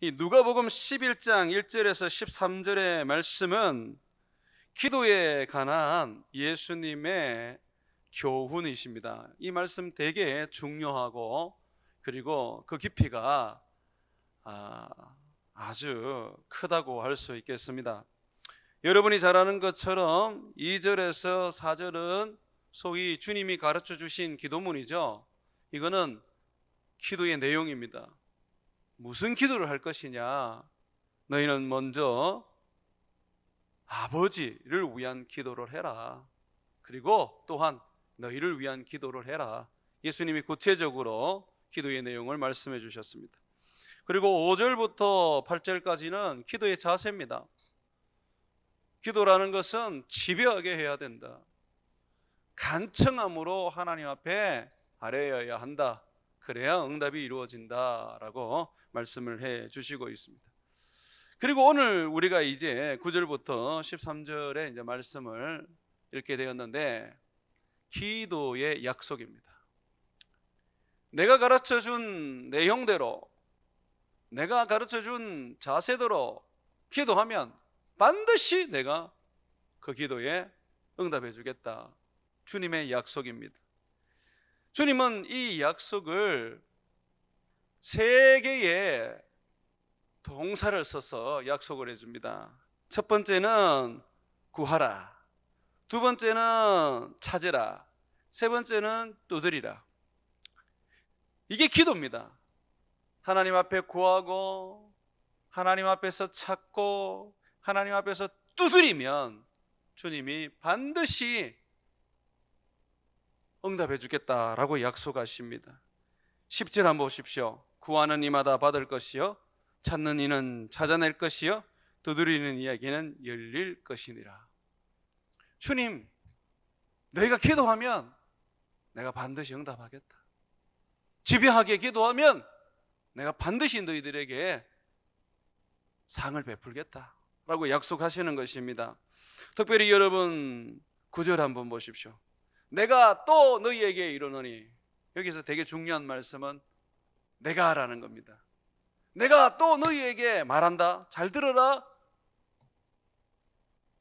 이 누가복음 11장 1절에서 13절의 말씀은 기도에 관한 예수님의 교훈이십니다. 이 말씀 되게 중요하고 그리고 그 깊이가 아주 크다고 할 수 있겠습니다. 여러분이 잘 아는 것처럼 2절에서 4절은 소위 주님이 가르쳐 주신 기도문이죠. 이거는 기도의 내용입니다. 무슨 기도를 할 것이냐? 너희는 먼저 아버지를 위한 기도를 해라. 그리고 또한 너희를 위한 기도를 해라. 예수님이 구체적으로 기도의 내용을 말씀해 주셨습니다. 그리고 5절부터 8절까지는 기도의 자세입니다. 기도라는 것은 집요하게 해야 된다. 간청함으로 하나님 앞에 아뢰어야 한다. 그래야 응답이 이루어진다라고 말씀을 해 주시고 있습니다. 그리고 오늘 우리가 이제 9절부터 13절의 이제 말씀을 읽게 되었는데 기도의 약속입니다. 내가 가르쳐 준 내용대로, 내가 가르쳐 준 자세대로 기도하면 반드시 내가 그 기도에 응답해 주겠다. 주님의 약속입니다. 주님은 이 약속을 세 개의 동사를 써서 약속을 해줍니다. 첫 번째는 구하라, 두 번째는 찾으라, 세 번째는 두드리라. 이게 기도입니다. 하나님 앞에 구하고 하나님 앞에서 찾고 하나님 앞에서 두드리면 주님이 반드시 응답해 주겠다라고 약속하십니다. 10절 한번 보십시오. 구하는 이마다 받을 것이요 찾는 이는 찾아낼 것이요 두드리는 이에게는 열릴 것이니라. 주님, 너희가 기도하면 내가 반드시 응답하겠다. 집요하게 기도하면 내가 반드시 너희들에게 상을 베풀겠다 라고 약속하시는 것입니다. 특별히 여러분 9절 한번 보십시오. 내가 또 너희에게 이르노니, 여기서 되게 중요한 말씀은 내가라는 겁니다. 내가 또 너희에게 말한다. 잘 들어라.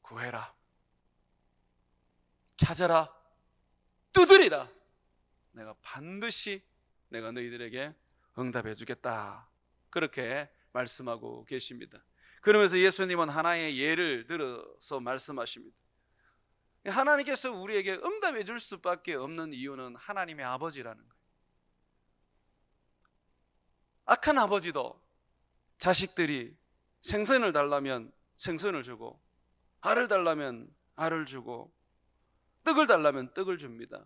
구해라, 찾아라, 두드리라. 내가 반드시 내가 너희들에게 응답해 주겠다. 그렇게 말씀하고 계십니다. 그러면서 예수님은 하나의 예를 들어서 말씀하십니다. 하나님께서 우리에게 응답해 줄 수밖에 없는 이유는 하나님의 아버지라는 거예요. 악한 아버지도 자식들이 생선을 달라면 생선을 주고, 알을 달라면 알을 주고, 떡을 달라면 떡을 줍니다.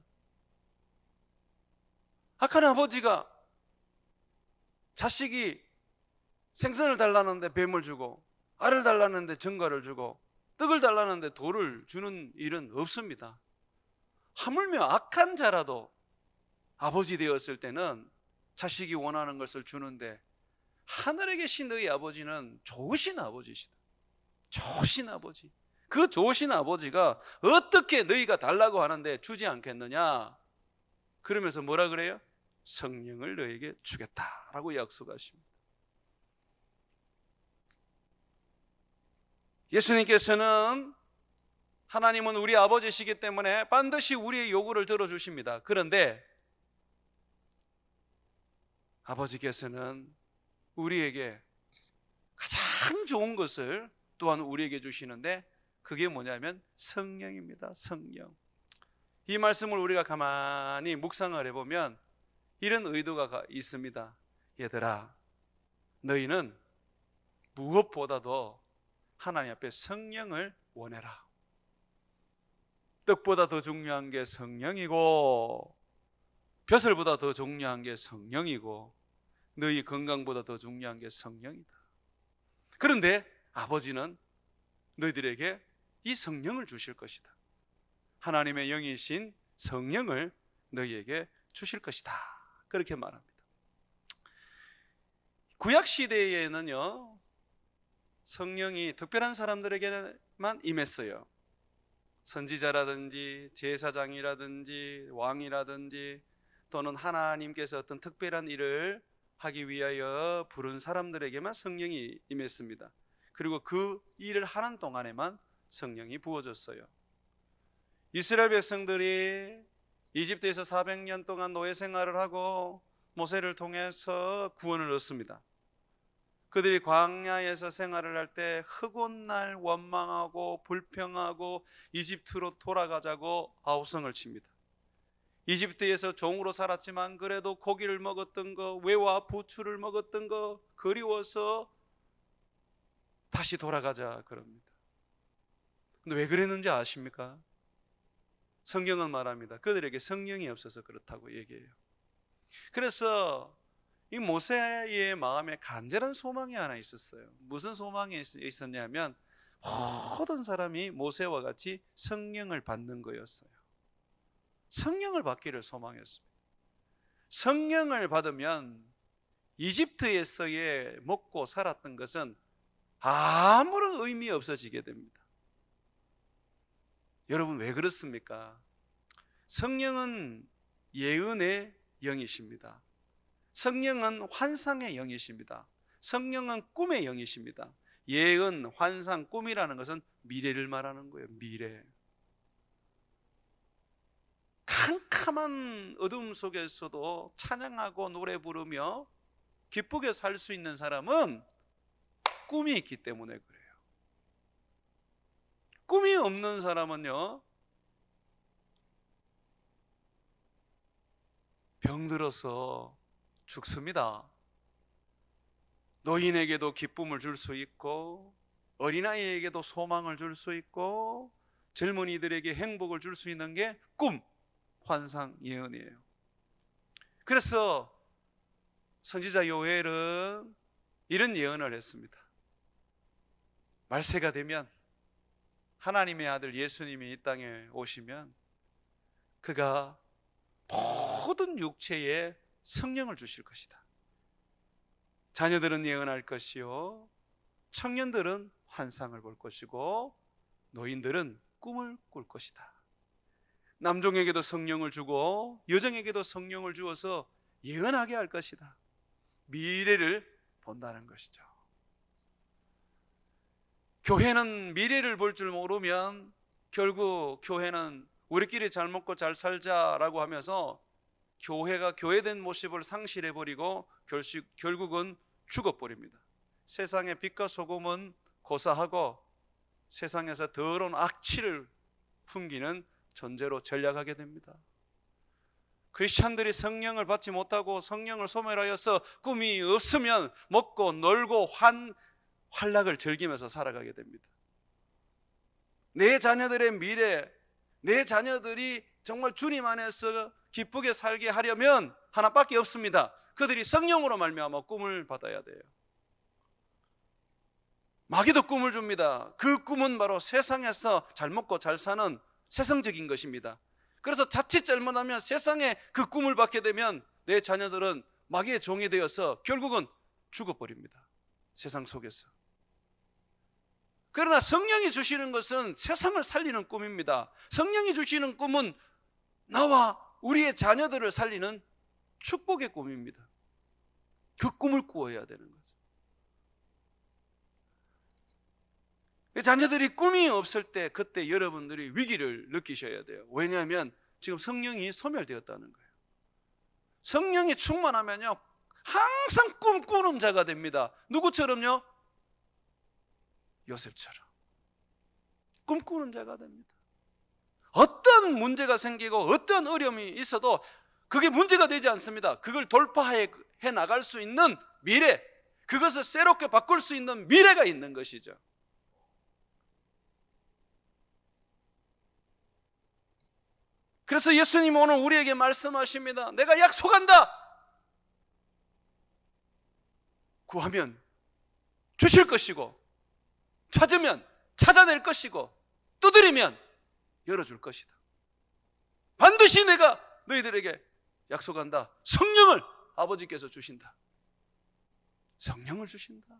악한 아버지가 자식이 생선을 달라는데 뱀을 주고, 알을 달라는데 정갈을 주고, 떡을 달라는데 돌을 주는 일은 없습니다. 하물며 악한 자라도 아버지 되었을 때는 자식이 원하는 것을 주는데, 하늘에 계신 너희 아버지는 좋으신 아버지시다. 좋으신 아버지. 그 좋으신 아버지가 어떻게 너희가 달라고 하는데 주지 않겠느냐? 그러면서 뭐라 그래요? 성령을 너에게 주겠다라고 약속하십니다. 예수님께서는 하나님은 우리 아버지시기 때문에 반드시 우리의 요구를 들어주십니다. 그런데 아버지께서는 우리에게 가장 좋은 것을 또한 우리에게 주시는데, 그게 뭐냐면 성령입니다. 성령. 이 말씀을 우리가 가만히 묵상을 해보면 이런 의도가 있습니다. 얘들아, 너희는 무엇보다도 하나님 앞에 성령을 원해라. 떡보다 더 중요한 게 성령이고, 벼슬보다 더 중요한 게 성령이고, 너희 건강보다 더 중요한 게 성령이다. 그런데 아버지는 너희들에게 이 성령을 주실 것이다. 하나님의 영이신 성령을 너희에게 주실 것이다. 그렇게 말합니다. 구약시대에는요, 성령이 특별한 사람들에게만 임했어요. 선지자라든지 제사장이라든지 왕이라든지 또는 하나님께서 어떤 특별한 일을 하기 위하여 부른 사람들에게만 성령이 임했습니다. 그리고 그 일을 하는 동안에만 성령이 부어졌어요. 이스라엘 백성들이 이집트에서 400년 동안 노예 생활을 하고 모세를 통해서 구원을 얻습니다. 그들이 광야에서 생활을 할 때 흑온날 원망하고 불평하고 이집트로 돌아가자고 아우성을 칩니다. 이집트에서 종으로 살았지만 그래도 고기를 먹었던 거, 외와 부추를 먹었던 거 그리워서 다시 돌아가자 그럽니다. 근데 왜 그랬는지 아십니까? 성경은 말합니다. 그들에게 성령이 없어서 그렇다고 얘기해요. 그래서 이 모세의 마음에 간절한 소망이 하나 있었어요. 무슨 소망이 있었냐면 모든 사람이 모세와 같이 성령을 받는 거였어요. 성령을 받기를 소망했습니다. 성령을 받으면 이집트에서의 먹고 살았던 것은 아무런 의미 없어지게 됩니다. 여러분 왜 그렇습니까? 성령은 예언의 영이십니다. 성령은 환상의 영이십니다. 성령은 꿈의 영이십니다. 예언, 환상, 꿈이라는 것은 미래를 말하는 거예요. 미래. 캄캄한 어둠 속에서도 찬양하고 노래 부르며 기쁘게 살 수 있는 사람은 꿈이 있기 때문에 그래요. 꿈이 없는 사람은요, 병들어서 죽습니다. 노인에게도 기쁨을 줄 수 있고 어린아이에게도 소망을 줄 수 있고 젊은이들에게 행복을 줄 수 있는 게 꿈, 환상, 예언이에요. 그래서 선지자 요엘은 이런 예언을 했습니다. 말세가 되면 하나님의 아들 예수님이 이 땅에 오시면 그가 모든 육체에 성령을 주실 것이다. 자녀들은 예언할 것이요, 청년들은 환상을 볼 것이고 노인들은 꿈을 꿀 것이다. 남종에게도 성령을 주고 여종에게도 성령을 주어서 예언하게 할 것이다. 미래를 본다는 것이죠. 교회는 미래를 볼 줄 모르면 결국 교회는 우리끼리 잘 먹고 잘 살자라고 하면서 교회가 교회된 모습을 상실해버리고 결국은 죽어버립니다. 세상의 빛과 소금은 고사하고 세상에서 더러운 악취를 풍기는 존재로 전락하게 됩니다. 크리스찬들이 성령을 받지 못하고 성령을 소멸하여서 꿈이 없으면 먹고 놀고 환락을 즐기면서 살아가게 됩니다. 내 자녀들의 미래, 내 자녀들이 정말 주님 안에서 기쁘게 살게 하려면 하나밖에 없습니다. 그들이 성령으로 말미암아 꿈을 받아야 돼요. 마귀도 꿈을 줍니다. 그 꿈은 바로 세상에서 잘 먹고 잘 사는 세상적인 것입니다. 그래서 자칫 잘못하면 세상에 그 꿈을 받게 되면 내 자녀들은 마귀의 종이 되어서 결국은 죽어버립니다. 세상 속에서. 그러나 성령이 주시는 것은 세상을 살리는 꿈입니다. 성령이 주시는 꿈은 나와 우리의 자녀들을 살리는 축복의 꿈입니다. 그 꿈을 꾸어야 되는 거죠. 자녀들이 꿈이 없을 때 그때 여러분들이 위기를 느끼셔야 돼요. 왜냐하면 지금 성령이 소멸되었다는 거예요. 성령이 충만하면요 항상 꿈꾸는 자가 됩니다. 누구처럼요? 요셉처럼 꿈꾸는 자가 됩니다. 어떤 문제가 생기고 어떤 어려움이 있어도 그게 문제가 되지 않습니다. 그걸 돌파해 나갈 수 있는 미래, 그것을 새롭게 바꿀 수 있는 미래가 있는 것이죠. 그래서 예수님은 오늘 우리에게 말씀하십니다. 내가 약속한다. 구하면 주실 것이고 찾으면 찾아낼 것이고 두드리면 열어줄 것이다. 반드시 내가 너희들에게 약속한다. 성령을 아버지께서 주신다. 성령을 주신다.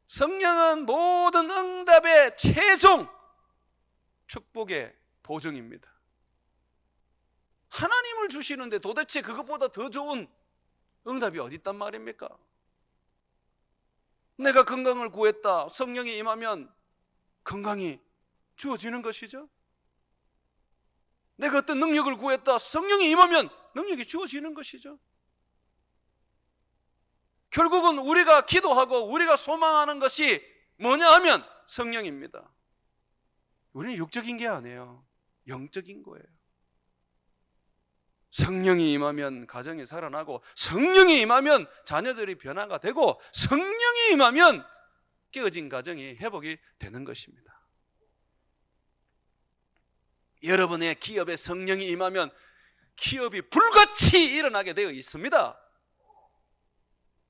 성령은 모든 응답의 최종 축복의 보증입니다. 하나님을 주시는데 도대체 그것보다 더 좋은 응답이 어디 있단 말입니까? 내가 건강을 구했다. 성령이 임하면 건강이 주어지는 것이죠. 내가 어떤 능력을 구했다. 성령이 임하면 능력이 주어지는 것이죠. 결국은 우리가 기도하고 우리가 소망하는 것이 뭐냐 하면 성령입니다. 우리는 육적인 게 아니에요. 영적인 거예요. 성령이 임하면 가정이 살아나고, 성령이 임하면 자녀들이 변화가 되고, 성령이 임하면 깨어진 가정이 회복이 되는 것입니다. 여러분의 기업에 성령이 임하면 기업이 불같이 일어나게 되어 있습니다.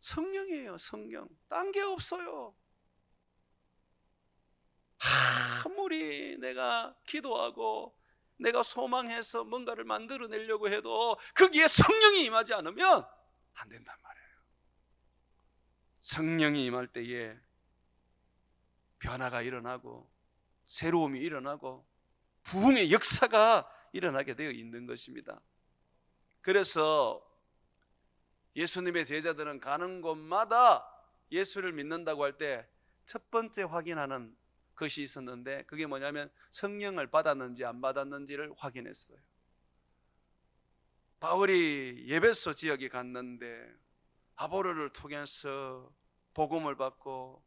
성령이에요. 성령. 딴 게 없어요. 아무리 내가 기도하고 내가 소망해서 뭔가를 만들어내려고 해도 거기에 성령이 임하지 않으면 안 된단 말이에요. 성령이 임할 때에 변화가 일어나고 새로움이 일어나고 부흥의 역사가 일어나게 되어 있는 것입니다. 그래서 예수님의 제자들은 가는 곳마다 예수를 믿는다고 할 때 첫 번째 확인하는 것이 있었는데, 그게 뭐냐면 성령을 받았는지 안 받았는지를 확인했어요. 바울이 예베소 지역에 갔는데 아보로를 통해서 복음을 받고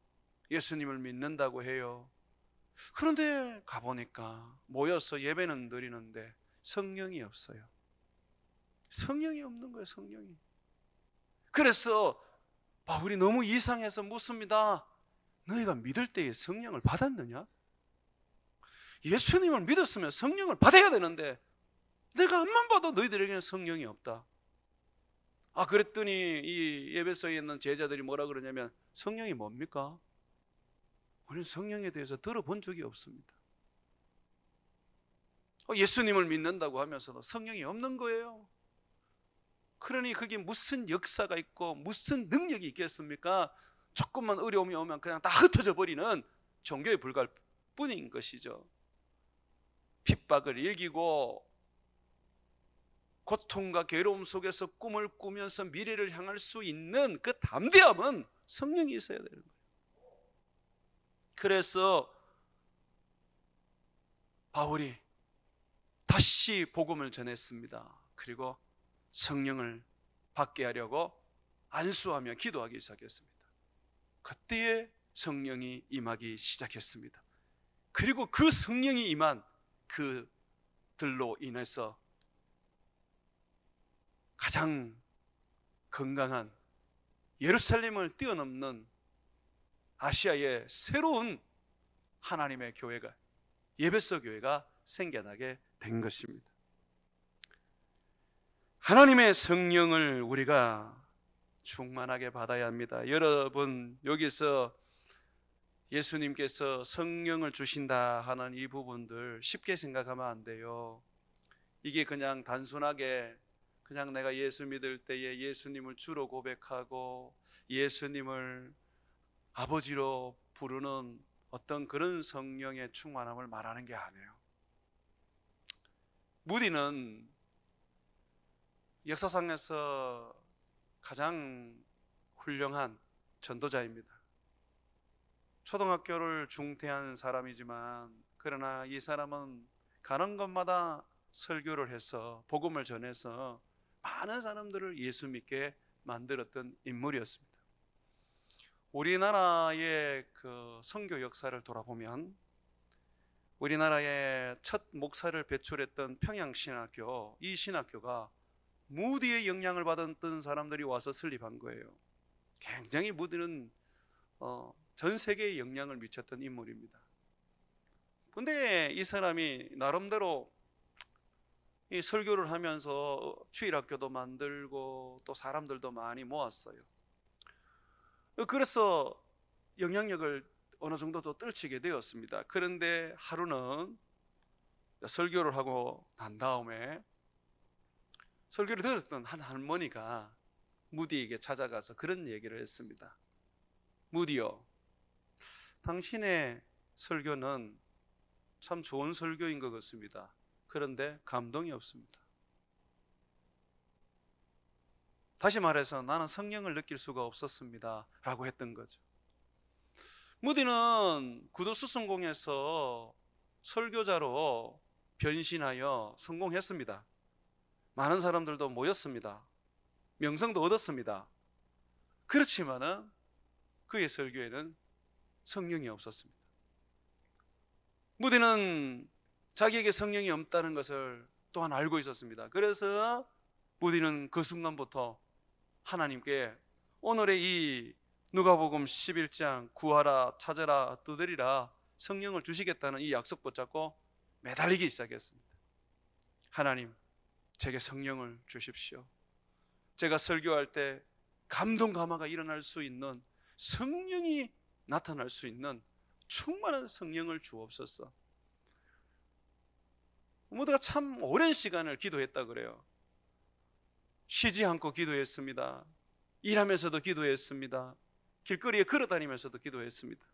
예수님을 믿는다고 해요. 그런데 가보니까 모여서 예배는 드리는데 성령이 없어요. 성령이 없는 거예요. 성령이. 그래서 바울이 너무 이상해서 묻습니다. 너희가 믿을 때에 성령을 받았느냐? 예수님을 믿었으면 성령을 받아야 되는데 내가 앞만 봐도 너희들에게는 성령이 없다. 그랬더니 이 예배소에 있는 제자들이 뭐라 그러냐면, 성령이 뭡니까? 우리는 성령에 대해서 들어본 적이 없습니다. 예수님을 믿는다고 하면서도 성령이 없는 거예요. 그러니 그게 무슨 역사가 있고 무슨 능력이 있겠습니까? 조금만 어려움이 오면 그냥 다 흩어져 버리는 종교에 불과할 뿐인 것이죠. 핍박을 이기고 고통과 괴로움 속에서 꿈을 꾸면서 미래를 향할 수 있는 그 담대함은 성령이 있어야 되는 거예요. 그래서 바울이 다시 복음을 전했습니다. 그리고 성령을 받게 하려고 안수하며 기도하기 시작했습니다. 그때에 성령이 임하기 시작했습니다. 그리고 그 성령이 임한 그들로 인해서 가장 건강한 예루살렘을 뛰어넘는 아시아의 새로운 하나님의 교회가, 예배소 교회가 생겨나게 된 것입니다. 하나님의 성령을 우리가 충만하게 받아야 합니다. 여러분, 여기서 예수님께서 성령을 주신다 하는 이 부분들 쉽게 생각하면 안 돼요. 이게 그냥 단순하게 그냥 내가 예수 믿을 때에 예수님을 주로 고백하고 예수님을 아버지로 부르는 어떤 그런 성령의 충만함을 말하는 게 아니에요. 무디는 역사상에서 가장 훌륭한 전도자입니다. 초등학교를 중퇴한 사람이지만, 그러나 이 사람은 가는 곳마다 설교를 해서 복음을 전해서 많은 사람들을 예수 믿게 만들었던 인물이었습니다. 우리나라의 그 선교 역사를 돌아보면 우리나라의 첫 목사를 배출했던 평양신학교, 이 신학교가 무디의 영향을 받았던 사람들이 와서 설립한 거예요. 굉장히 무디는 전 세계에 영향을 미쳤던 인물입니다. 근데 이 사람이 나름대로 이 설교를 하면서 주일학교도 만들고 또 사람들도 많이 모았어요. 그래서 영향력을 어느 정도 더 떨치게 되었습니다. 그런데 하루는 설교를 하고 난 다음에 설교를 들었던 한 할머니가 무디에게 찾아가서 그런 얘기를 했습니다. 무디요, 당신의 설교는 참 좋은 설교인 것 같습니다. 그런데 감동이 없습니다. 다시 말해서 나는 성령을 느낄 수가 없었습니다 라고 했던 거죠. 무디는 구두수성공에서 설교자로 변신하여 성공했습니다. 많은 사람들도 모였습니다. 명성도 얻었습니다. 그렇지만은 그의 설교에는 성령이 없었습니다. 무디는 자기에게 성령이 없다는 것을 또한 알고 있었습니다. 그래서 무디는 그 순간부터 하나님께 오늘의 이 누가복음 11장 구하라 찾으라 두드리라 성령을 주시겠다는 이 약속 붙잡고 매달리기 시작했습니다. 하나님, 제게 성령을 주십시오. 제가 설교할 때 감동 감화가 일어날 수 있는, 성령이 나타날 수 있는 충만한 성령을 주옵소서. 모두가 참 오랜 시간을 기도했다 그래요. 쉬지 않고 기도했습니다. 일하면서도 기도했습니다. 길거리에 걸어다니면서도 기도했습니다.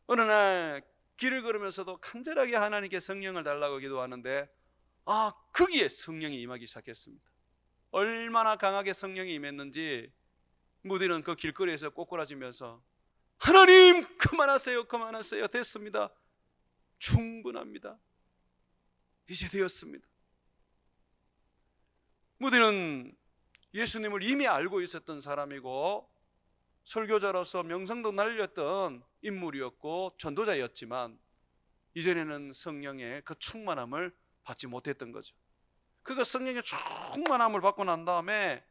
어느 날 길을 걸으면서도 간절하게 하나님께 성령을 달라고 기도하는데 거기에 성령이 임하기 시작했습니다. 얼마나 강하게 성령이 임했는지 무디는 그 길거리에서 꼬꾸라지면서 하나님 그만하세요, 그만하세요, 됐습니다, 충분합니다, 이제 되었습니다. 무디는 예수님을 이미 알고 있었던 사람이고 설교자로서 명성도 날렸던 인물이었고 전도자였지만 이전에는 성령의 그 충만함을 받지 못했던 거죠. 그가 성령의 충만함을 받고 난 다음에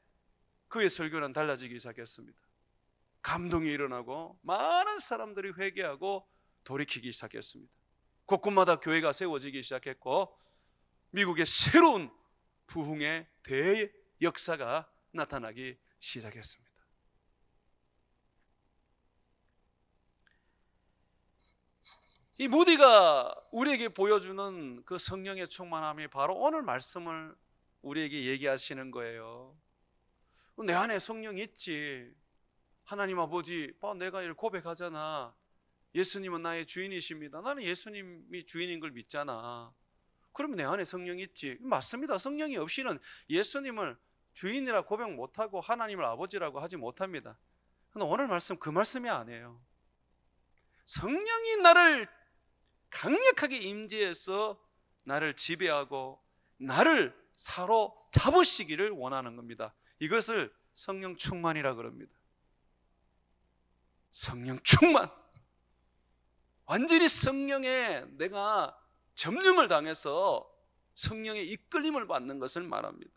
그의 설교는 달라지기 시작했습니다. 감동이 일어나고 많은 사람들이 회개하고 돌이키기 시작했습니다. 곳곳마다 교회가 세워지기 시작했고 미국의 새로운 부흥의 대역사가 나타나기 시작했습니다. 이 무디가 우리에게 보여주는 그 성령의 충만함이 바로 오늘 말씀을 우리에게 얘기하시는 거예요. 내 안에 성령이 있지. 하나님 아버지, 내가 이를 고백하잖아. 예수님은 나의 주인이십니다. 나는 예수님이 주인인 걸 믿잖아. 그러면 내 안에 성령이 있지. 맞습니다. 성령이 없이는 예수님을 주인이라 고백 못하고 하나님을 아버지라고 하지 못합니다. 그런데 오늘 말씀 그 말씀이 아니에요. 성령이 나를 강력하게 임재해서 나를 지배하고 나를 사로잡으시기를 원하는 겁니다. 이것을 성령 충만이라 그럽니다. 성령 충만, 완전히 성령에 내가 점령을 당해서 성령의 이끌림을 받는 것을 말합니다.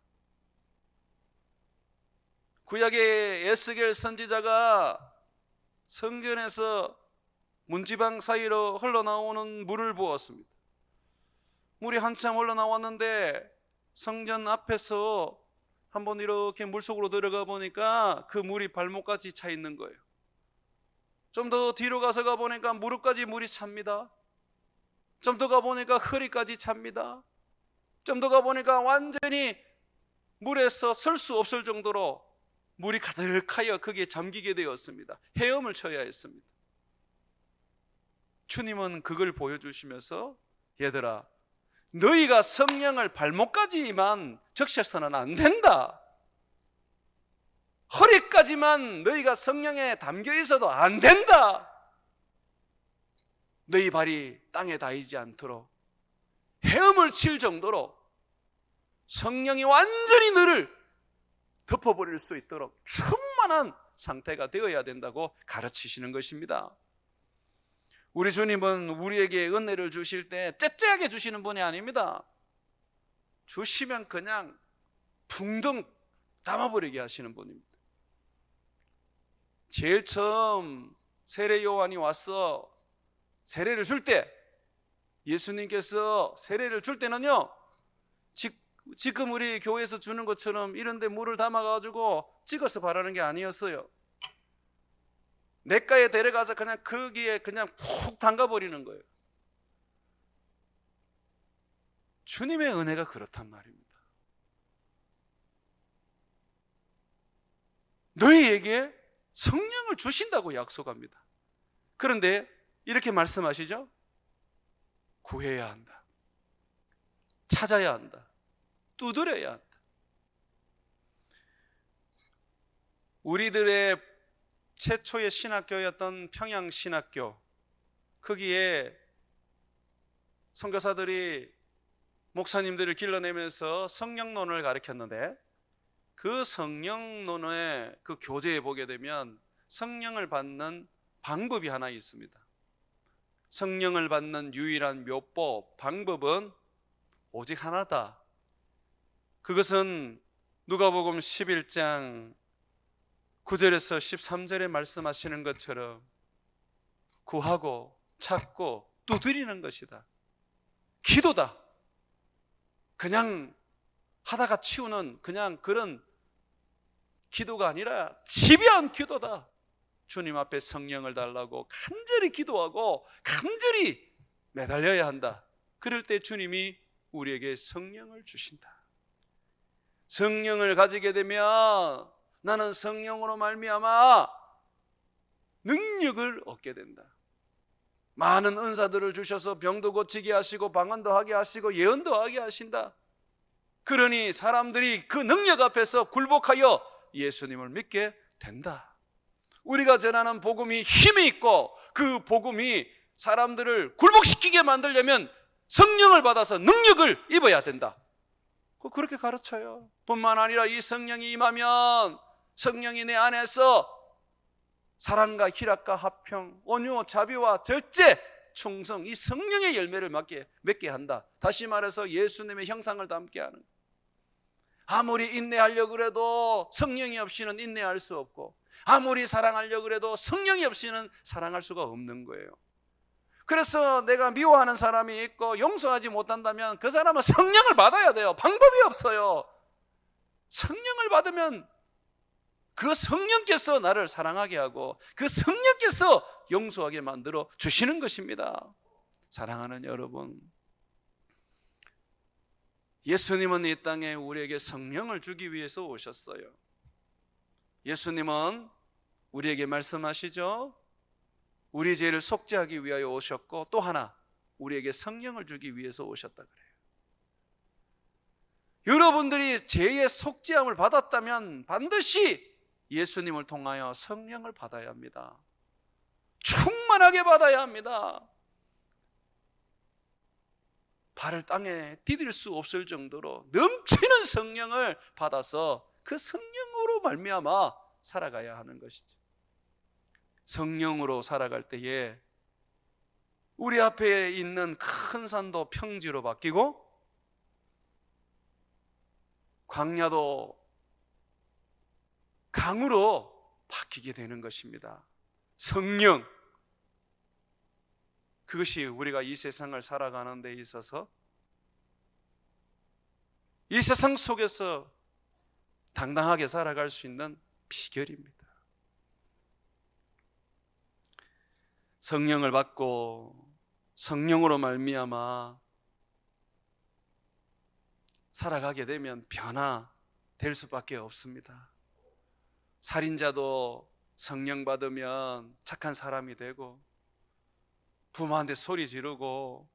구약의 에스겔 선지자가 성전에서 문지방 사이로 흘러나오는 물을 부었습니다. 물이 한참 흘러나왔는데 성전 앞에서 한번 이렇게 물속으로 들어가 보니까 그 물이 발목까지 차 있는 거예요. 좀 더 뒤로 가서 가보니까 무릎까지 물이 찹니다. 좀 더 가보니까 허리까지 찹니다. 좀 더 가보니까 완전히 물에서 설 수 없을 정도로 물이 가득하여 거기에 잠기게 되었습니다. 헤엄을 쳐야 했습니다. 주님은 그걸 보여주시면서 얘들아, 너희가 성령을 발목까지만 적셔서는 안 된다. 허리까지만 너희가 성령에 담겨 있어도 안 된다. 너희 발이 땅에 닿이지 않도록 헤엄을 칠 정도로 성령이 완전히 너를 덮어버릴 수 있도록 충만한 상태가 되어야 된다고 가르치시는 것입니다. 우리 주님은 우리에게 은혜를 주실 때 째째하게 주시는 분이 아닙니다. 주시면 그냥 붕덩 담아버리게 하시는 분입니다. 제일 처음 세례 요한이 와서 세례를 줄 때, 예수님께서 세례를 줄 때는요, 지금 우리 교회에서 주는 것처럼 이런 데 물을 담아가지고 찍어서 바르는 게 아니었어요. 냇가에 데려가서 그냥 거기에 그냥 푹 담가버리는 거예요. 주님의 은혜가 그렇단 말입니다. 너희에게 성령을 주신다고 약속합니다. 그런데 이렇게 말씀하시죠? 구해야 한다. 찾아야 한다. 두드려야 한다. 우리들의 최초의 신학교였던 평양신학교, 거기에 선교사들이 목사님들을 길러내면서 성령론을 가르쳤는데, 그 성령론의 그 교재에 보게 되면 성령을 받는 방법이 하나 있습니다. 성령을 받는 유일한 묘법, 방법은 오직 하나다. 그것은 누가복음 11장 9절에서 13절에 말씀하시는 것처럼 구하고 찾고 두드리는 것이다. 기도다. 그냥 하다가 치우는 그냥 그런 기도가 아니라 지배한 기도다. 주님 앞에 성령을 달라고 간절히 기도하고 간절히 매달려야 한다. 그럴 때 주님이 우리에게 성령을 주신다. 성령을 가지게 되면 나는 성령으로 말미암아 능력을 얻게 된다. 많은 은사들을 주셔서 병도 고치게 하시고 방언도 하게 하시고 예언도 하게 하신다. 그러니 사람들이 그 능력 앞에서 굴복하여 예수님을 믿게 된다. 우리가 전하는 복음이 힘이 있고 그 복음이 사람들을 굴복시키게 만들려면 성령을 받아서 능력을 입어야 된다. 그렇게 가르쳐요. 뿐만 아니라 이 성령이 임하면 성령이 내 안에서 사랑과 희락과 화평, 온유, 자비와 절제, 충성, 이 성령의 열매를 맺게 한다. 다시 말해서 예수님의 형상을 담게 하는. 아무리 인내하려고 해도 성령이 없이는 인내할 수 없고, 아무리 사랑하려고 해도 성령이 없이는 사랑할 수가 없는 거예요. 그래서 내가 미워하는 사람이 있고 용서하지 못한다면 그 사람은 성령을 받아야 돼요. 방법이 없어요. 성령을 받으면 그 성령께서 나를 사랑하게 하고 그 성령께서 용서하게 만들어 주시는 것입니다. 사랑하는 여러분, 예수님은 이 땅에 우리에게 성령을 주기 위해서 오셨어요. 예수님은 우리에게 말씀하시죠. 우리 죄를 속죄하기 위하여 오셨고, 또 하나 우리에게 성령을 주기 위해서 오셨다 그래요. 여러분들이 죄의 속죄함을 받았다면 반드시 예수님을 통하여 성령을 받아야 합니다. 충만하게 받아야 합니다. 발을 땅에 디딜 수 없을 정도로 넘치는 성령을 받아서 그 성령으로 말미암아 살아가야 하는 것이죠. 성령으로 살아갈 때에 우리 앞에 있는 큰 산도 평지로 바뀌고 광야도 강으로 바뀌게 되는 것입니다. 성령, 그것이 우리가 이 세상을 살아가는 데 있어서 이 세상 속에서 당당하게 살아갈 수 있는 비결입니다. 성령을 받고 성령으로 말미암아 살아가게 되면 변화될 수밖에 없습니다. 살인자도 성령 받으면 착한 사람이 되고, 부모한테 소리 지르고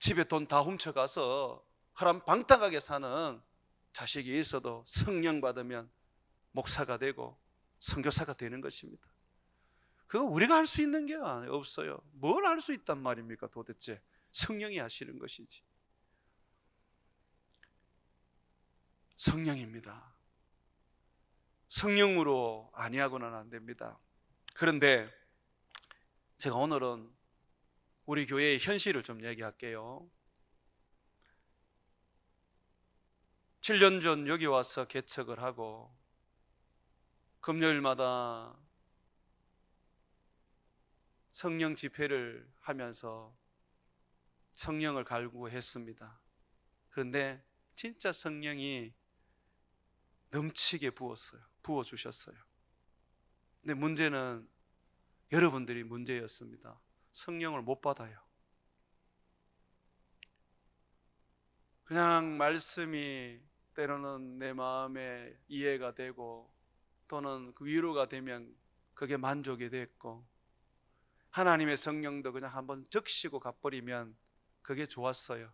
집에 돈 다 훔쳐가서 허랑방탕하게 사는 자식이 있어도 성령 받으면 목사가 되고 선교사가 되는 것입니다. 그거 우리가 할 수 있는 게 없어요. 뭘 할 수 있단 말입니까 도대체? 성령이 하시는 것이지. 성령입니다. 성령으로 아니하고는 안 됩니다. 그런데 제가 오늘은 우리 교회의 현실을 좀 얘기할게요. 7년 전 여기 와서 개척을 하고 금요일마다 성령 집회를 하면서 성령을 갈구했습니다. 그런데 진짜 성령이 넘치게 부어주셨어요. 근데 문제는 여러분들이 문제였습니다. 성령을 못 받아요. 그냥 말씀이 때로는 내 마음에 이해가 되고 또는 그 위로가 되면 그게 만족이 됐고, 하나님의 성령도 그냥 한번 적시고 가버리면 그게 좋았어요.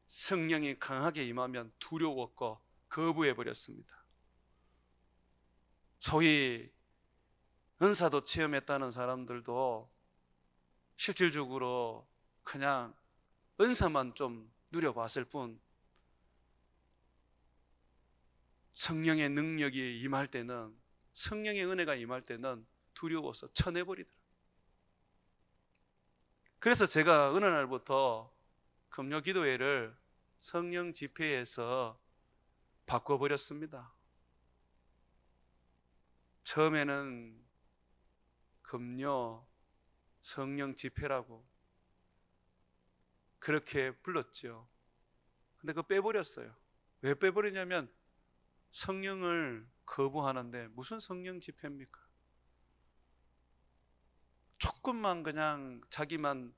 성령이 강하게 임하면 두려웠고 거부해버렸습니다. 소위 은사도 체험했다는 사람들도 실질적으로 그냥 은사만 좀 누려봤을 뿐 성령의 능력이 임할 때는, 성령의 은혜가 임할 때는 두려워서 쳐내버리더라. 그래서 제가 어느 날부터 금요 기도회를 성령 집회에서 바꿔버렸습니다. 처음에는 금요 성령 집회라고 그렇게 불렀죠. 근데 그거 빼버렸어요. 왜 빼버리냐면 성령을 거부하는데 무슨 성령 집회입니까? 조금만 그냥 자기만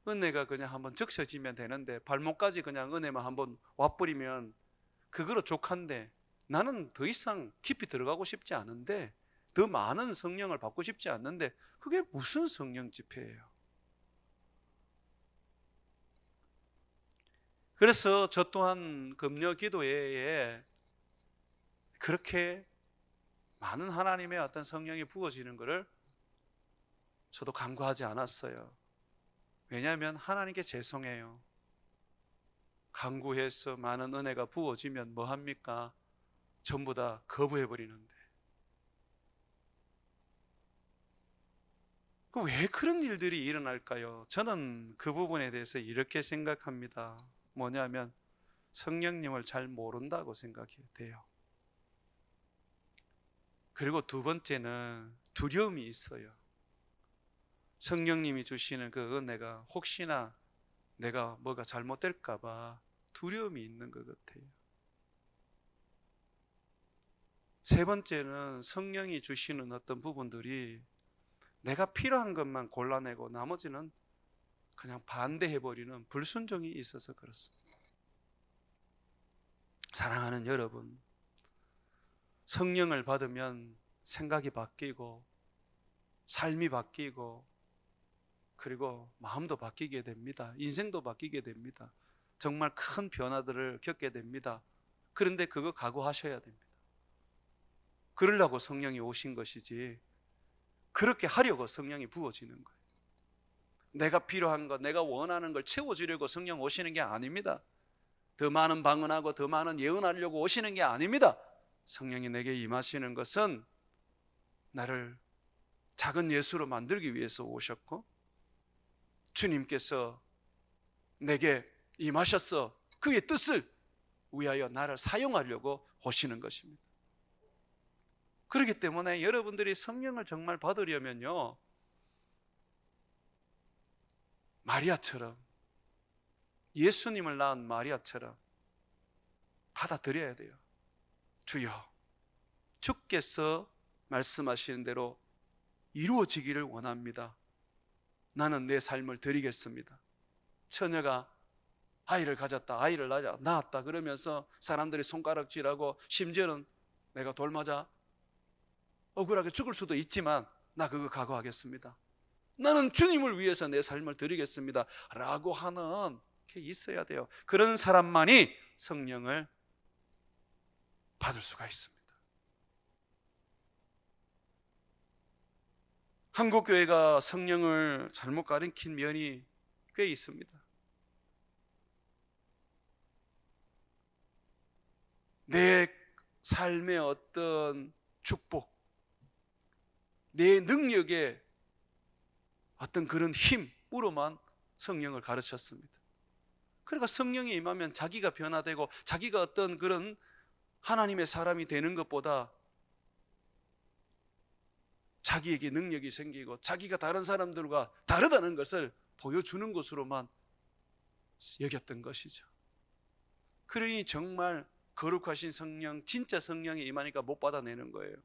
은혜가 그냥 한번 적셔지면 되는데 발목까지 그냥 은혜만 한번 와버리면 그거로 족한데, 나는 더 이상 깊이 들어가고 싶지 않은데, 더 많은 성령을 받고 싶지 않는데 그게 무슨 성령 집회예요? 그래서 저 또한 금요 기도회에 그렇게 많은 하나님의 어떤 성령이 부어지는 것을 저도 간구하지 않았어요. 왜냐하면 하나님께 죄송해요. 간구해서 많은 은혜가 부어지면 뭐합니까? 전부 다 거부해버리는데. 왜 그런 일들이 일어날까요? 저는 그 부분에 대해서 이렇게 생각합니다. 뭐냐면 성령님을 잘 모른다고 생각이 돼요. 그리고 두 번째는 두려움이 있어요. 성령님이 주시는 그 은혜가 혹시나 내가 뭐가 잘못될까 봐 두려움이 있는 것 같아요. 세 번째는 성령이 주시는 어떤 부분들이 내가 필요한 것만 골라내고 나머지는 그냥 반대해버리는 불순종이 있어서 그렇습니다. 사랑하는 여러분, 성령을 받으면 생각이 바뀌고 삶이 바뀌고 그리고 마음도 바뀌게 됩니다. 인생도 바뀌게 됩니다. 정말 큰 변화들을 겪게 됩니다. 그런데 그거 각오하셔야 됩니다. 그러려고 성령이 오신 것이지 그렇게 하려고 성령이 부어지는 거예요. 내가 필요한 것, 내가 원하는 걸 채워주려고 성령 오시는 게 아닙니다. 더 많은 방언하고 더 많은 예언하려고 오시는 게 아닙니다. 성령이 내게 임하시는 것은 나를 작은 예수로 만들기 위해서 오셨고, 주님께서 내게 임하셔서 그의 뜻을 위하여 나를 사용하려고 오시는 것입니다. 그렇기 때문에 여러분들이 성령을 정말 받으려면요, 마리아처럼, 예수님을 낳은 마리아처럼 받아들여야 돼요. 주여, 주께서 말씀하시는 대로 이루어지기를 원합니다. 나는 내 삶을 드리겠습니다. 처녀가 아이를 가졌다, 아이를 낳았다 그러면서 사람들이 손가락질하고 심지어는 내가 돌 맞아 억울하게 죽을 수도 있지만 나 그거 각오하겠습니다. 나는 주님을 위해서 내 삶을 드리겠습니다 라고 하는 게 있어야 돼요. 그런 사람만이 성령을 받을 수가 있습니다. 한국교회가 성령을 잘못 가르친 면이 꽤 있습니다. 내 삶의 어떤 축복, 내 능력의 어떤 그런 힘으로만 성령을 가르쳤습니다. 그러니까 성령이 임하면 자기가 변화되고 자기가 어떤 그런 하나님의 사람이 되는 것보다 자기에게 능력이 생기고 자기가 다른 사람들과 다르다는 것을 보여주는 것으로만 여겼던 것이죠. 그러니 정말 거룩하신 성령, 진짜 성령이 임하니까 못 받아내는 거예요.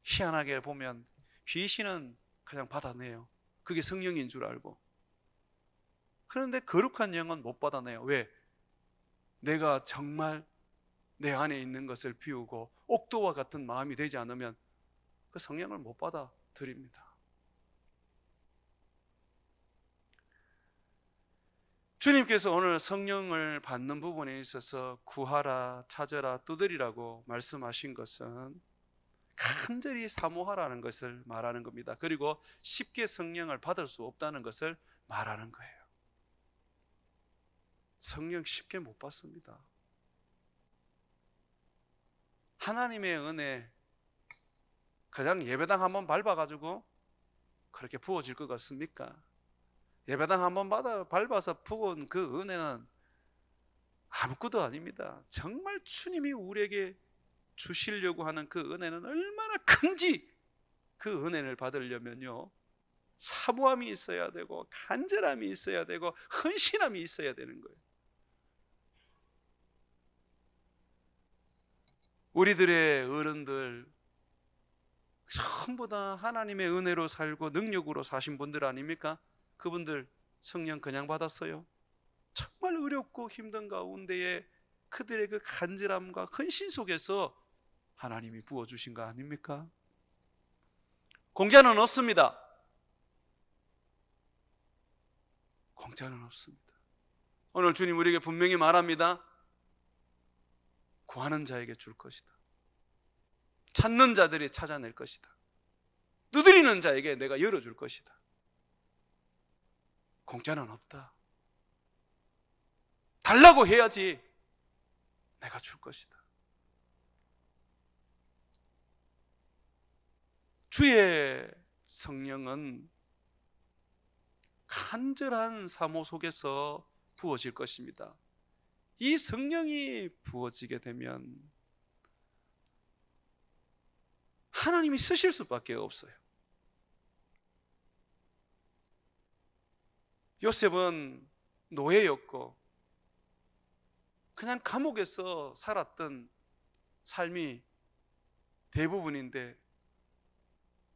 희한하게 보면 귀신은 그냥 받아내요. 그게 성령인 줄 알고. 그런데 거룩한 영은 못 받아내요. 왜? 내가 정말 내 안에 있는 것을 비우고 옥도와 같은 마음이 되지 않으면 그 성령을 못 받아들입니다. 주님께서 오늘 성령을 받는 부분에 있어서 구하라, 찾으라, 두드리라고 말씀하신 것은 간절히 사모하라는 것을 말하는 겁니다. 그리고 쉽게 성령을 받을 수 없다는 것을 말하는 거예요. 성령 쉽게 못 받습니다. 하나님의 은혜, 그냥 예배당 한번 밟아가지고 그렇게 부어질 것 같습니까? 예배당 한번 밟아서 부은 그 은혜는 아무것도 아닙니다. 정말 주님이 우리에게 주시려고 하는 그 은혜는 얼마나 큰지, 그 은혜를 받으려면요, 사모함이 있어야 되고 간절함이 있어야 되고 헌신함이 있어야 되는 거예요. 우리들의 어른들 전부 다 하나님의 은혜로 살고 능력으로 사신 분들 아닙니까? 그분들 성령 그냥 받았어요? 정말 어렵고 힘든 가운데에 그들의 그 간절함과 헌신 속에서 하나님이 부어주신 거 아닙니까? 공짜는 없습니다. 공짜는 없습니다. 오늘 주님 우리에게 분명히 말합니다. 구하는 자에게 줄 것이다. 찾는 자들이 찾아낼 것이다. 두드리는 자에게 내가 열어줄 것이다. 공짜는 없다. 달라고 해야지 내가 줄 것이다. 주의 성령은 간절한 사모 속에서 부어질 것입니다. 이 성령이 부어지게 되면 하나님이 쓰실 수밖에 없어요. 요셉은 노예였고 그냥 감옥에서 살았던 삶이 대부분인데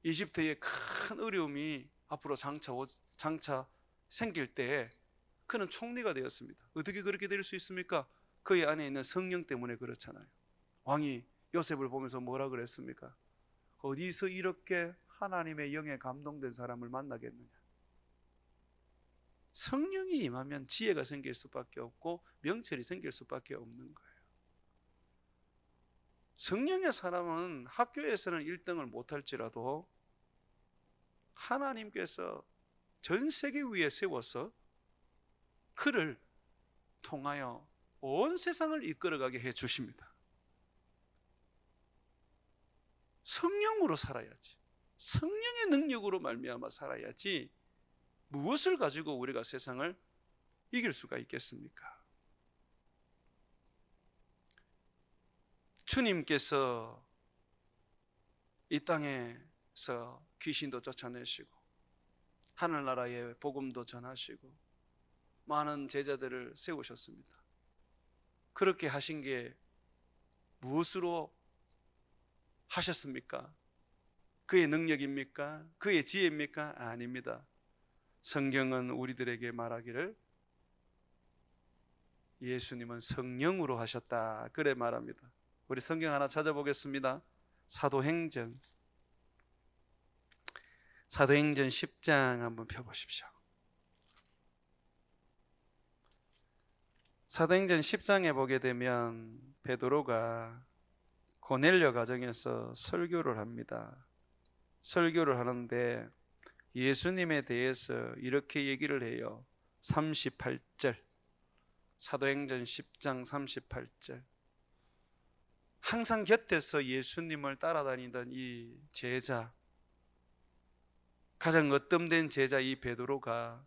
이집트의 큰 어려움이 앞으로 장차 생길 때에 그는 총리가 되었습니다. 어떻게 그렇게 될 수 있습니까? 그의 안에 있는 성령 때문에 그렇잖아요. 왕이 요셉을 보면서 뭐라 그랬습니까? 어디서 이렇게 하나님의 영에 감동된 사람을 만나겠느냐. 성령이 임하면 지혜가 생길 수밖에 없고 명철이 생길 수밖에 없는 거예요. 성령의 사람은 학교에서는 1등을 못할지라도 하나님께서 전 세계 위에 세워서 그를 통하여 온 세상을 이끌어가게 해 주십니다. 성령으로 살아야지, 성령의 능력으로 말미암아 살아야지 무엇을 가지고 우리가 세상을 이길 수가 있겠습니까? 주님께서 이 땅에서 귀신도 쫓아내시고 하늘나라의 복음도 전하시고 많은 제자들을 세우셨습니다. 그렇게 하신 게 무엇으로 하셨습니까? 그의 능력입니까? 그의 지혜입니까? 아닙니다. 성경은 우리들에게 말하기를 예수님은 성령으로 하셨다, 그래 말합니다. 우리 성경 하나 찾아보겠습니다. 사도행전 10장 한번 펴보십시오. 사도행전 10장에 보게 되면 베드로가 고넬료 가정에서 설교를 합니다. 설교를 하는데 예수님에 대해서 이렇게 얘기를 해요. 38절, 사도행전 10장 38절. 항상 곁에서 예수님을 따라다니던 이 제자, 가장 어뜸된 제자 이 베드로가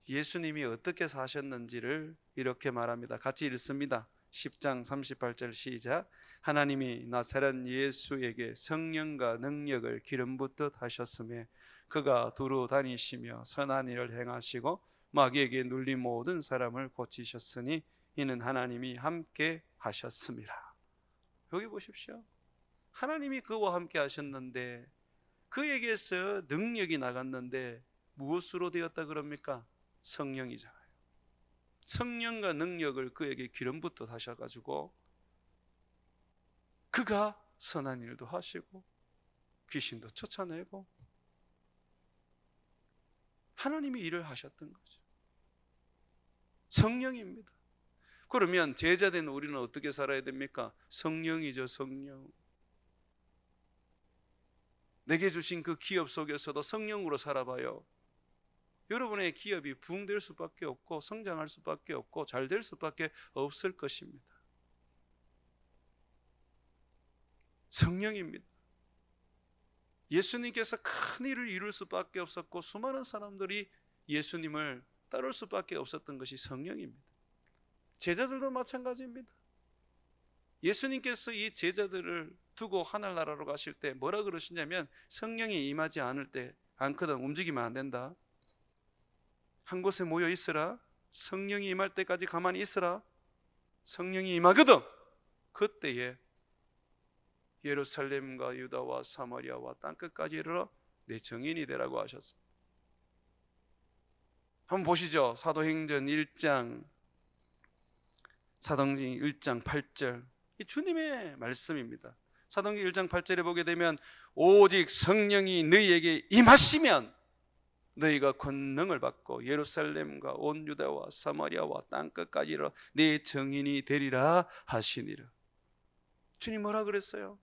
예수님이 어떻게 사셨는지를 이렇게 말합니다. 같이 읽습니다. 10장 38절 시작. 하나님이 나사렛 예수에게 성령과 능력을 기름 붓듯 하셨으며 그가 두루 다니시며 선한 일을 행하시고 마귀에게 눌린 모든 사람을 고치셨으니 이는 하나님이 함께 하셨습니다. 여기 보십시오. 하나님이 그와 함께 하셨는데 그에게서 능력이 나갔는데 무엇으로 되었다 그럽니까? 성령이잖아요. 성령과 능력을 그에게 기름 붓듯 하셔가지고 그가 선한 일도 하시고 귀신도 쫓아내고 하나님이 일을 하셨던 거죠. 성령입니다. 그러면 제자된 우리는 어떻게 살아야 됩니까? 성령이죠, 성령. 내게 주신 그 기업 속에서도 성령으로 살아봐요. 여러분의 기업이 부흥될 수밖에 없고 성장할 수밖에 없고 잘 될 수밖에 없을 것입니다. 성령입니다. 예수님께서 큰 일을 이룰 수밖에 없었고 수많은 사람들이 예수님을 따를 수밖에 없었던 것이 성령입니다. 제자들도 마찬가지입니다. 예수님께서 이 제자들을 두고 하늘나라로 가실 때 뭐라 그러시냐면 성령이 임하지 않거든 움직이면 안 된다. 한 곳에 모여 있으라. 성령이 임할 때까지 가만히 있으라. 성령이 임하거든 그때에 예루살렘과 유다와 사마리아와 땅끝까지 이르러 내 증인이 되라고 하셨습니다. 한번 보시죠. 사도행전 1장 8절 이 주님의 말씀입니다. 사도행전 1장 8절에 보게 되면 오직 성령이 너희에게 임하시면 너희가 권능을 받고 예루살렘과 온 유다와 사마리아와 땅끝까지 이르러 내 증인이 되리라 하시니라. 주님 뭐라 그랬어요?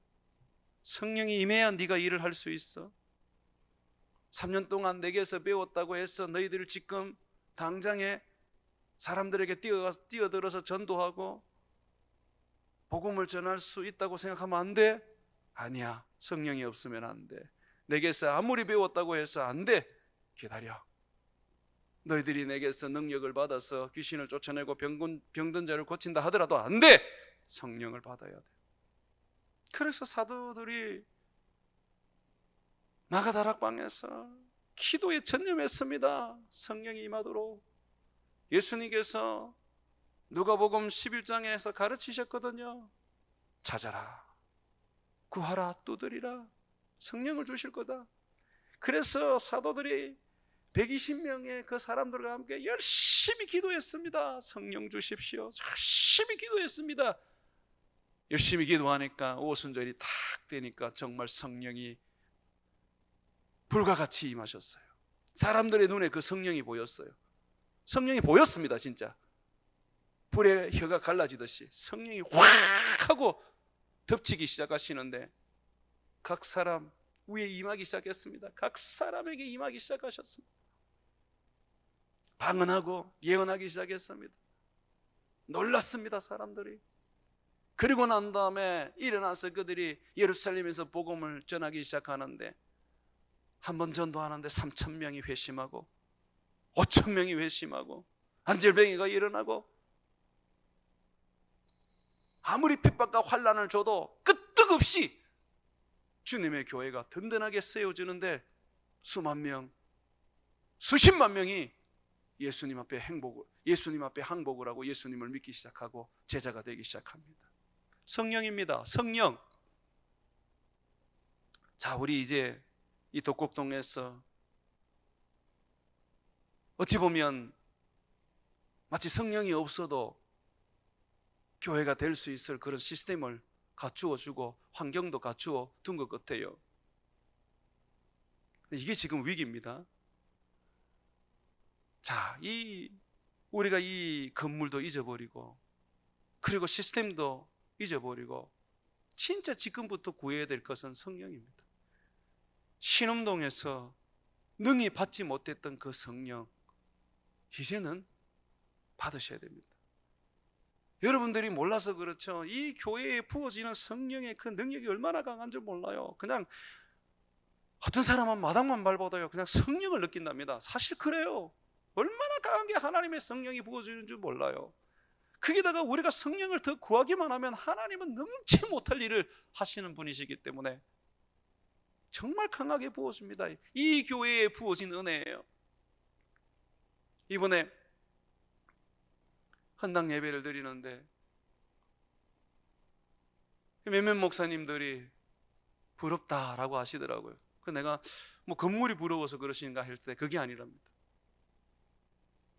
성령이 임해야 네가 일을 할 수 있어. 3년 동안 내게서 배웠다고 해서 너희들을 지금 당장에 사람들에게 뛰어들어서 전도하고 복음을 전할 수 있다고 생각하면 안 돼? 아니야. 성령이 없으면 안 돼. 내게서 아무리 배웠다고 해서 안 돼. 기다려. 너희들이 내게서 능력을 받아서 귀신을 쫓아내고 병든 자를 고친다 하더라도 안 돼. 성령을 받아야 돼. 그래서 사도들이 마가다락방에서 기도에 전념했습니다. 성령이 임하도록. 예수님께서 누가복음 11장에서 가르치셨거든요. 찾아라, 구하라, 두드리라. 성령을 주실 거다. 그래서 사도들이 120명의 그 사람들과 함께 열심히 기도했습니다. 성령 주십시오. 열심히 기도했습니다. 열심히 기도하니까 오순절이 탁 되니까 정말 성령이 불과 같이 임하셨어요. 사람들의 눈에 그 성령이 보였어요. 성령이 보였습니다. 진짜 불에 혀가 갈라지듯이 성령이 확 하고 덮치기 시작하시는데 각 사람 위에 임하기 시작했습니다. 각 사람에게 임하기 시작하셨습니다. 방언하고 예언하기 시작했습니다. 놀랐습니다. 사람들이. 그리고 난 다음에 일어나서 그들이 예루살렘에서 복음을 전하기 시작하는데 한 번 전도하는데 3,000명이 회심하고 5,000명이 회심하고 안절뱅이가 일어나고 아무리 핍박과 환난을 줘도 끄떡없이 주님의 교회가 든든하게 세워지는데 수만 명, 수십만 명이 예수님 앞에 항복을 하고 예수님을 믿기 시작하고 제자가 되기 시작합니다. 성령입니다. 성령. 자, 우리 이제 이 독곡동에서 어찌 보면 마치 성령이 없어도 교회가 될 수 있을 그런 시스템을 갖추어 주고 환경도 갖추어 둔 것 같아요. 이게 지금 위기입니다. 자, 우리가 이 건물도 잊어버리고 그리고 시스템도 잊어버리고 진짜 지금부터 구해야 될 것은 성령입니다. 신음동에서 능히 받지 못했던 그 성령 이제는 받으셔야 됩니다. 여러분들이 몰라서 그렇죠. 이 교회에 부어지는 성령의 그 능력이 얼마나 강한 줄 몰라요. 그냥 어떤 사람은 마당만 밟아도요 그냥 성령을 느낀답니다. 사실 그래요. 얼마나 강한 게 하나님의 성령이 부어지는 줄 몰라요. 거기다가 우리가 성령을 더 구하기만 하면 하나님은 능치 못할 일을 하시는 분이시기 때문에 정말 강하게 부어집니다. 이 교회에 부어진 은혜예요. 이번에 헌당 예배를 드리는데 몇몇 목사님들이 부럽다라고 하시더라고요. 내가 뭐 건물이 부러워서 그러신가 할 때 그게 아니랍니다.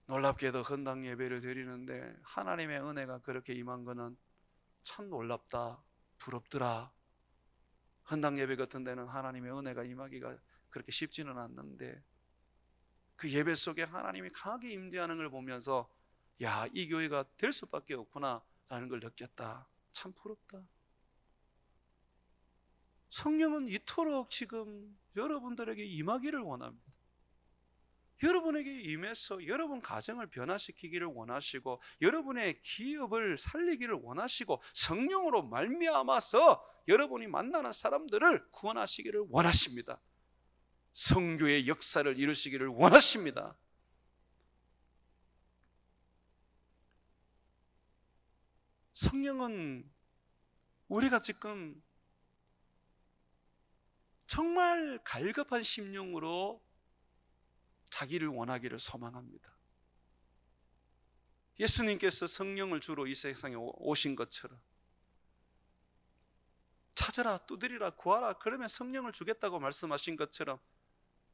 놀랍게도 헌당 예배를 드리는데 하나님의 은혜가 그렇게 임한 거는 참 놀랍다, 부럽더라. 헌당 예배 같은 데는 하나님의 은혜가 임하기가 그렇게 쉽지는 않는데 그 예배 속에 하나님이 강하게 임재하는 걸 보면서 야, 이 교회가 될 수밖에 없구나 라는 걸 느꼈다. 참 부럽다. 성령은 이토록 지금 여러분들에게 임하기를 원합니다. 여러분에게 임해서 여러분 가정을 변화시키기를 원하시고 여러분의 기업을 살리기를 원하시고 성령으로 말미암아서 여러분이 만나는 사람들을 구원하시기를 원하십니다. 성교의 역사를 이루시기를 원하십니다. 성령은 우리가 지금 정말 갈급한 심령으로 자기를 원하기를 소망합니다. 예수님께서 성령을 주로 이 세상에 오신 것처럼 찾으라, 두드리라, 구하라 그러면 성령을 주겠다고 말씀하신 것처럼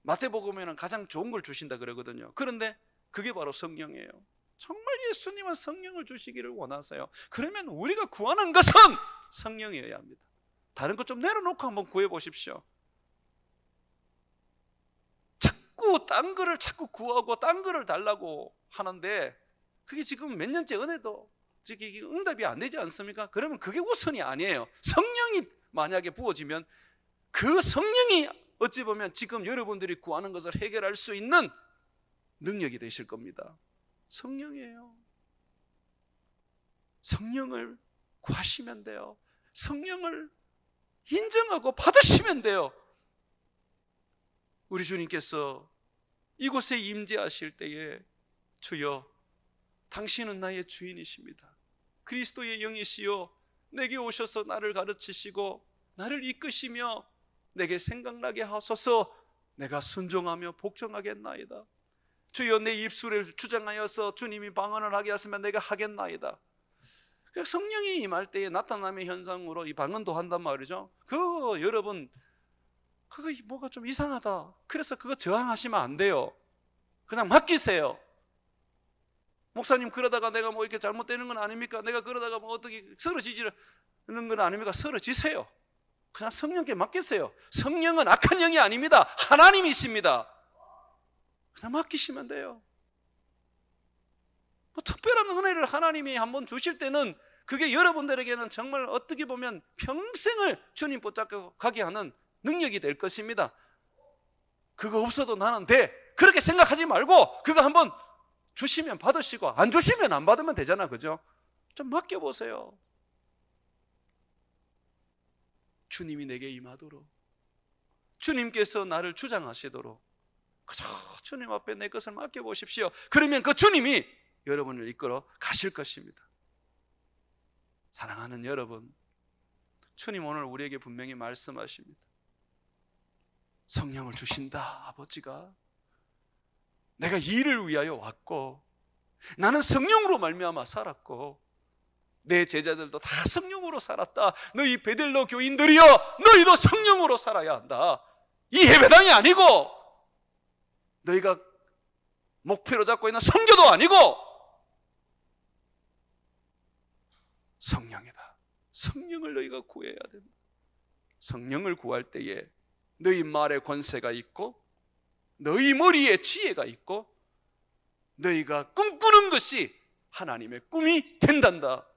마태복음에는 가장 좋은 걸 주신다 그러거든요. 그런데 그게 바로 성령이에요. 정말 예수님은 성령을 주시기를 원하세요. 그러면 우리가 구하는 것은 성령이어야 합니다. 다른 것 좀 내려놓고 한번 구해 보십시오. 자꾸 딴 거를 자꾸 구하고 딴 거를 달라고 하는데 그게 지금 몇 년째 은혜도 지금 응답이 안 되지 않습니까? 그러면 그게 우선이 아니에요. 성령이 만약에 부어지면 그 성령이 어찌 보면 지금 여러분들이 구하는 것을 해결할 수 있는 능력이 되실 겁니다. 성령이에요. 성령을 구하시면 돼요. 성령을 인정하고 받으시면 돼요. 우리 주님께서 이곳에 임재하실 때에 주여 당신은 나의 주인이십니다. 그리스도의 영이시여 내게 오셔서 나를 가르치시고 나를 이끄시며 내게 생각나게 하소서. 내가 순종하며 복종하겠나이다. 주여 내 입술을 주장하여서 주님이 방언을 하게 하시면 내가 하겠나이다. 성령이 임할 때에 나타남의 현상으로 이 방언도 한단 말이죠. 그거 여러분 그거 뭐가 좀 이상하다. 그래서 그거 저항하시면 안 돼요. 그냥 맡기세요. 목사님 그러다가 내가 뭐 이렇게 잘못되는 건 아닙니까? 내가 그러다가 뭐 어떻게 쓰러지지는 건 아닙니까? 쓰러지세요. 그냥 성령께 맡기세요. 성령은 악한 영이 아닙니다. 하나님이십니다. 그냥 맡기시면 돼요. 뭐 특별한 은혜를 하나님이 한번 주실 때는 그게 여러분들에게는 정말 어떻게 보면 평생을 주님 붙잡고 가게 하는 능력이 될 것입니다. 그거 없어도 나는 돼. 그렇게 생각하지 말고 그거 한번 주시면 받으시고 안 주시면 안 받으면 되잖아. 그죠? 좀 맡겨보세요. 주님이 내게 임하도록, 주님께서 나를 주장하시도록 그저 주님 앞에 내 것을 맡겨보십시오. 그러면 그 주님이 여러분을 이끌어 가실 것입니다. 사랑하는 여러분, 주님 오늘 우리에게 분명히 말씀하십니다. 성령을 주신다. 아버지가 내가 이 일을 위하여 왔고 나는 성령으로 말미암아 살았고 내 제자들도 다 성령으로 살았다. 너희 베델로 교인들이여 너희도 성령으로 살아야 한다. 이 예배당이 아니고 너희가 목표로 잡고 있는 선교도 아니고 성령이다. 성령을 너희가 구해야 된다. 성령을 구할 때에 너희 말에 권세가 있고 너희 머리에 지혜가 있고 너희가 꿈꾸는 것이 하나님의 꿈이 된단다.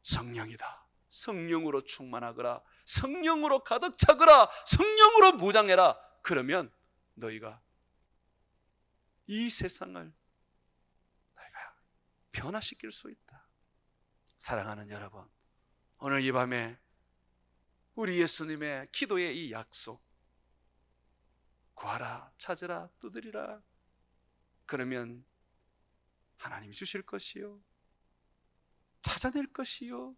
성령이다. 성령으로 충만하거라. 성령으로 가득 차거라. 성령으로 무장해라. 그러면 너희가 이 세상을 너희가 변화시킬 수 있다. 사랑하는 여러분, 오늘 이 밤에 우리 예수님의 기도의 이 약속, 구하라, 찾으라, 두드리라. 그러면 하나님이 주실 것이요, 찾아낼 것이요,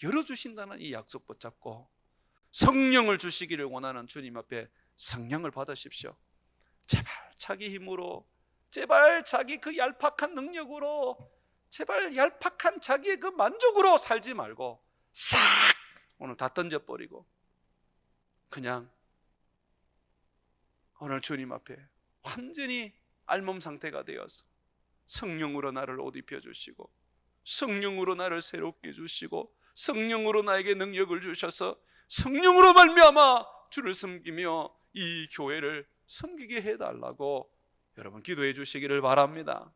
열어주신다는 이 약속 붙잡고 성령을 주시기를 원하는 주님 앞에 성령을 받으십시오. 제발 자기 힘으로, 제발 자기 그 얄팍한 능력으로, 제발 얄팍한 자기의 그 만족으로 살지 말고 싹 오늘 다 던져버리고 그냥 오늘 주님 앞에 완전히 알몸 상태가 되어서 성령으로 나를 옷 입혀주시고 성령으로 나를 새롭게 해주시고 성령으로 나에게 능력을 주셔서 성령으로 말미암아 주를 섬기며 이 교회를 섬기게 해달라고 여러분 기도해 주시기를 바랍니다.